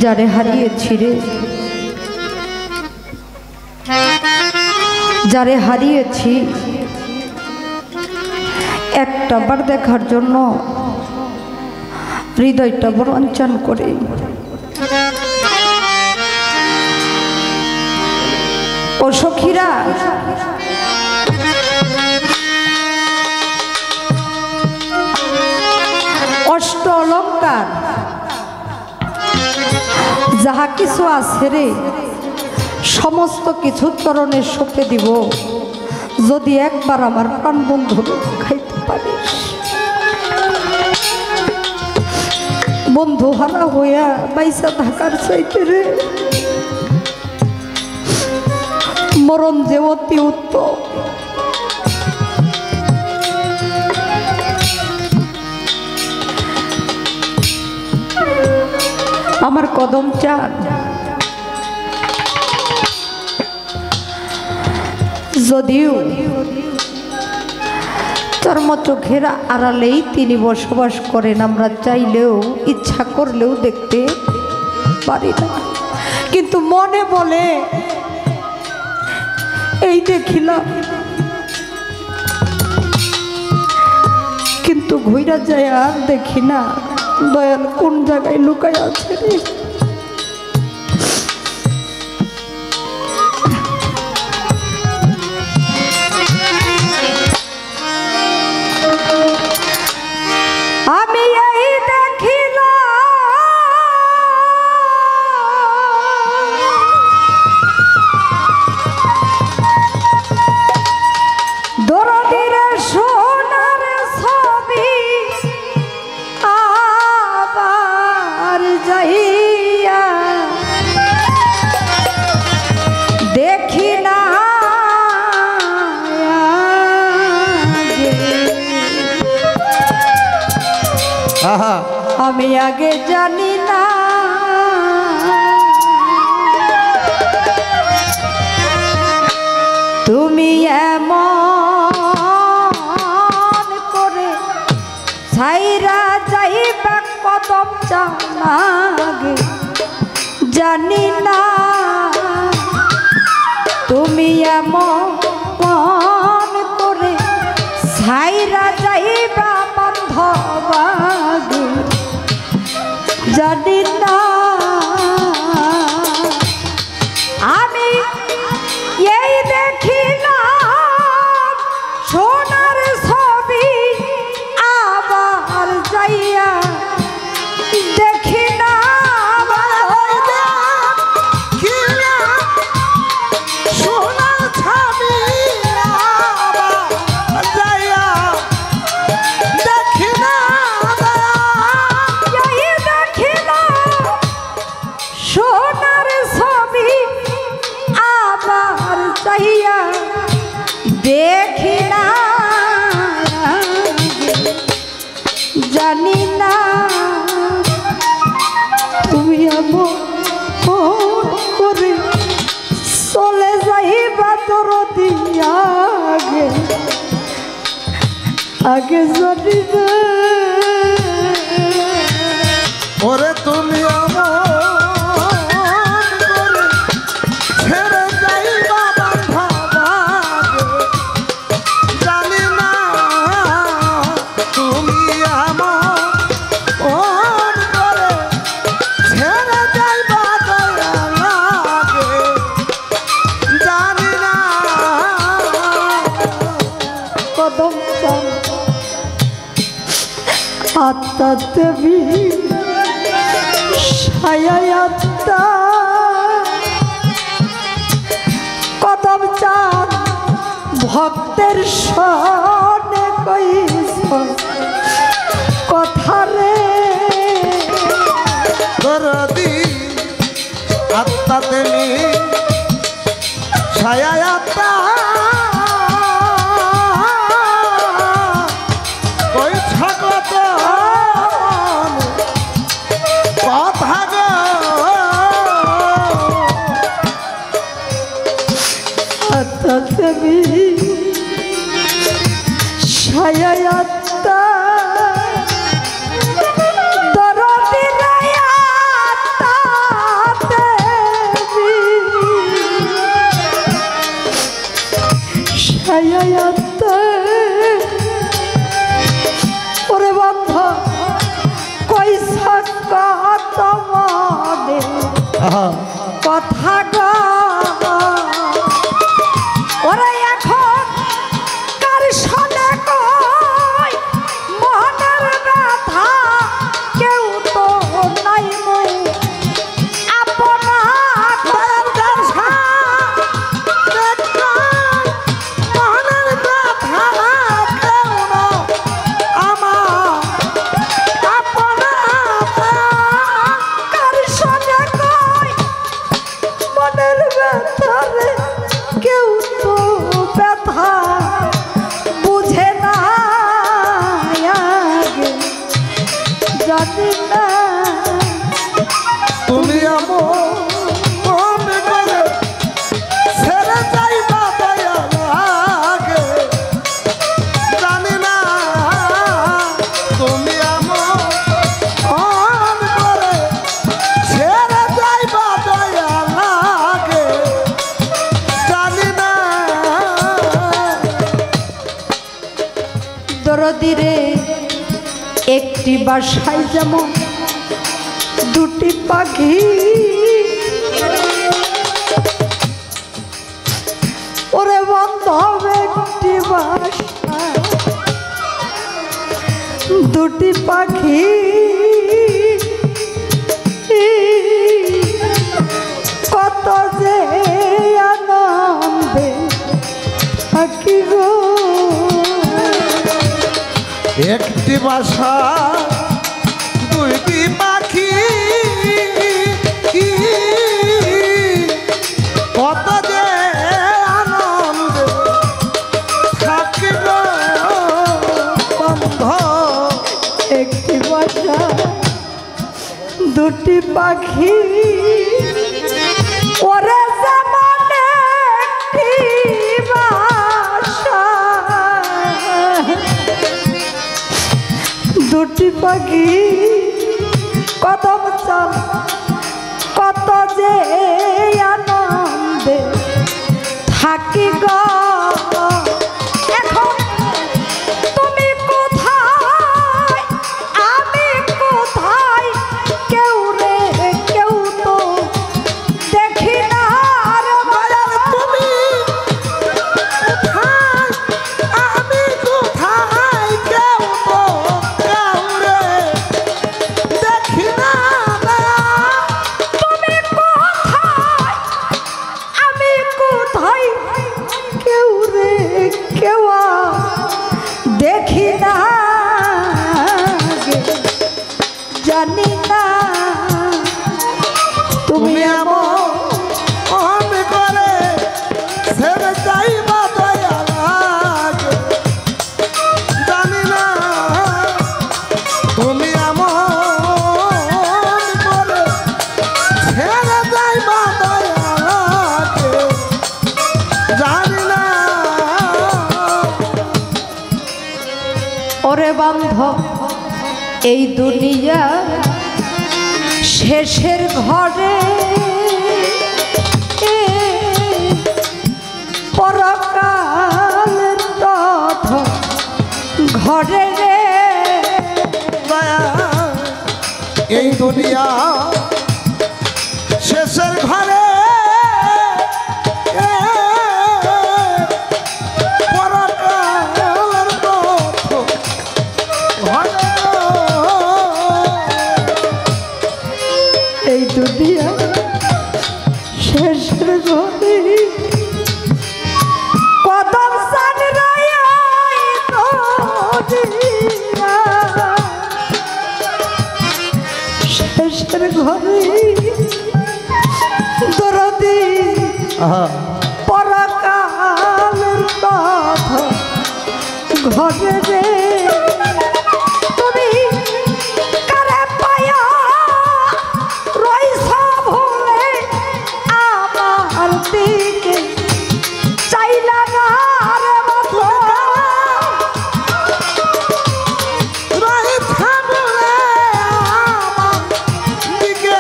যারে হারিয়েছি রে, যারে হারিয়েছি একটা বার দেখার জন্য হৃদয়টা বড় অঞ্চন করে। ও সখীরা, অষ্ট অলঙ্কার যাহা কিছু আছে রে, সমস্ত কিছু চরণে সঁপে দিব যদি একবার আমার প্রাণ বন্ধু খাইতে পারিস। বন্ধু হারা হইয়া বাইসা থাকার চাইতে রে মরণ যে অতি উত্তম। আমার কদম চান যদিও চর্ম চোখের আড়ালেই তিনি বসবাস করেন, আমরা চাইলেও ইচ্ছা করলেও দেখতে পারি না, কিন্তু মনে বলে এই দেখিলাম, কিন্তু ঘুইরা যায় আর দেখি না দয়াল কোন জায়গায় লুকায় আছে রে। আমি এই দেখিলাম দরদির সোনার ছবি আবার যাইয়া দেখি না আমি আগে জানি না তুমি এমন করে ছাইরা যাইবা কদম জানা আগে জানি না তুমি এমন করে ছাইরা যাইবা বান্ধবাগে জানি না। আমি এই দেখিলাম সোনার ছবি আবার যাইয়া দেখি না সোনার ছবি আবার যাইয়া দেখি না সোনার ছবি আবার চাহিয়া দেখি না জানি না তুমি এমন করে চলে যাইবা তোর আগে আগে জানি না ওরে তুমি আত্মা দেবী ছায়া কদম চাঁদ ভক্তের সনে কইস কথা রে দরদি আত্মা দেবী ছায়া আত্মা ছায়া কথা গো ওরে এখন কার শোনে কই মনের ব্যথা কেউ তো নাই মই আপনা দরদার মনের ব্যথা কেউ না আমার আপনা কার শোনে কই মনের ব্যথা রে কেউ তো ব্যথা বুঝে না আগে জানি না তুমি আমার মনে করে ছেড়ে যাইবা দয়া লাগে জানি না তুমি আমার মনে করে ছেড়ে যাইবা দয়া লাগে জানি না দরদিরে একটি বাসায় যেমন দুটি পাখি ওরে বান্ধব একটি বাসা দুটি পাখি কত যে আনন্দে থাকি গো একটি বাসা দুইটি পাখি কত যে আনন্দ থাকিব বন্ধ একটি বাসা দুটি পাখি ওরে যেমন একটি বাসা দুটি পাখি কদম চাল কত যে আনন্দে থাকি গো এখন তুমি কোথায় আমি কোথায় কেউ রে কেউ তো দেখি না রে দয়াল তুমি কোথায় আমি কোথায় কেউ তো কাউরে দেখি না তুমি কোথায় আমি কোথায় কেউ রে কেউ দেখি না গে, জানি না তুমি তুমি আমার মনে করে ছেড়ে যাইবা দয়া লাগে জানি না তুমি মনে করে ছেড়ে যাইবা দয়া লাগে জানি না ওরে বান্ধব এই দুনিয়া শেষের ঘরে পরকালের তথ ঘরে রে দয়া এই দুনিয়া শেষের ঘরে পরকালের পথ ঘরে এই দুনিয়া শেষের ঘরে কদম সান শেষের ঘরে দরদি পরকালের কথা ঘরে রে তুমি কারে পায়া রইছ ভুলে আমার দিকে চাইলা না রে বাবা রহি থামলে আমার দিকে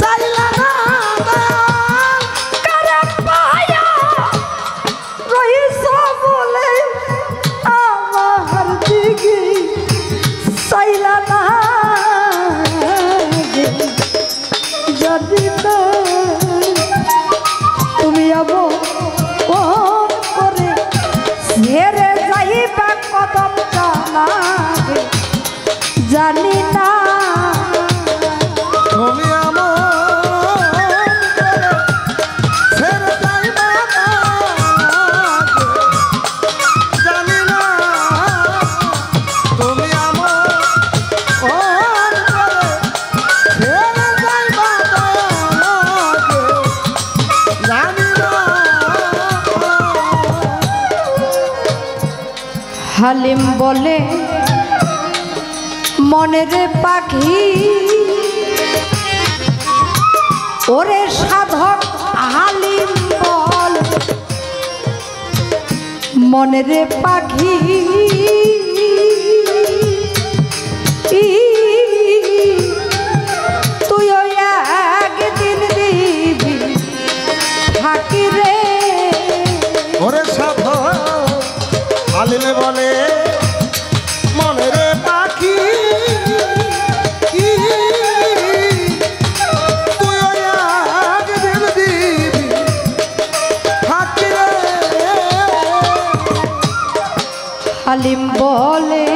চাইলা না কারে পায়া রইছ বলে আমার দিকে চাইলা না যদি না জানি না তুমি আমার ছেড়ে যাইবা না, জানি না তুমি আমার ছেড়ে যাইবা না, জানি না। হালিম বলে মনের পাখি ওরে সাধক হালিম বল মনের পাখি তুই ওই একদিন দিবি থাকি রে ওরে সাধু আলিমে বলে মনের পাখি তুই ওই একদিন দিবি থাকি রে। হালিম বলে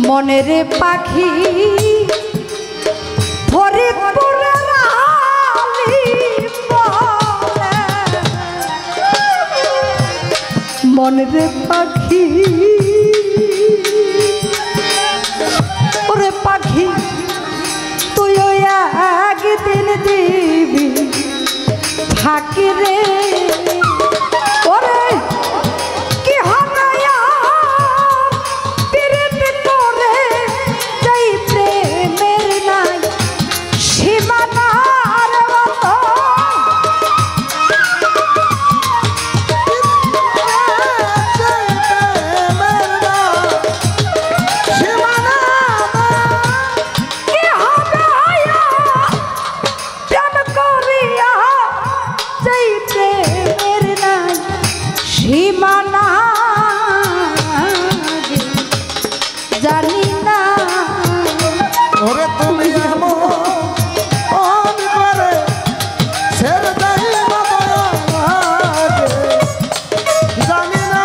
মনের পাখি ফরিদপুরের হালিম বলে মনের পাখি ওরে পাখি তুই ওই একদিন দিবি থাকি রে ওরে কি হবে পিরিত করে যাই প্রেমের নাই সীমানার মতো কি হবে প্রেম করিয়া যাই প্রেমের নাই সীমানা জানি না ওরে তুমি এমন করে ছেড়ে যাইবা দয়াকে, জানি না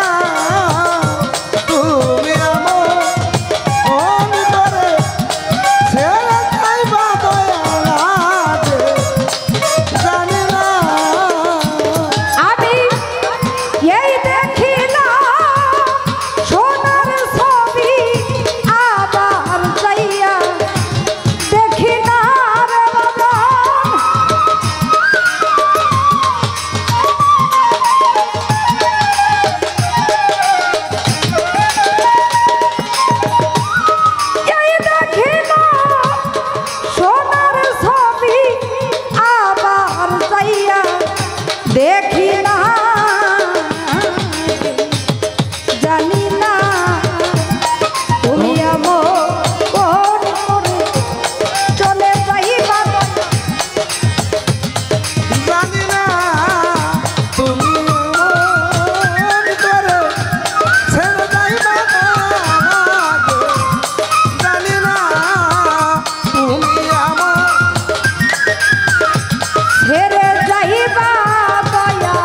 তুমি এমন করে ছেড়ে যাইবা দয়াকে, জানি না। আমি এই দেখি না সোনার ছবি আবার যাইয়া দেখি না রে বাবা এই দেখি না সোনার ছবি আবার যাইয়া দেখি না জানি না তুমি আমার কোন করে চলে যাইবা জানি না তুমি এমন করে ছেড়ে যাইবা দয়াকে, জানি না তুমি আমার ছেড়ে যাইবা দয়া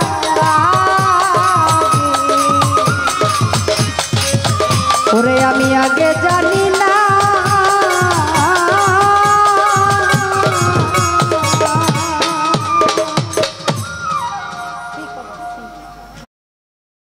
ওরে আমি আগে জানি না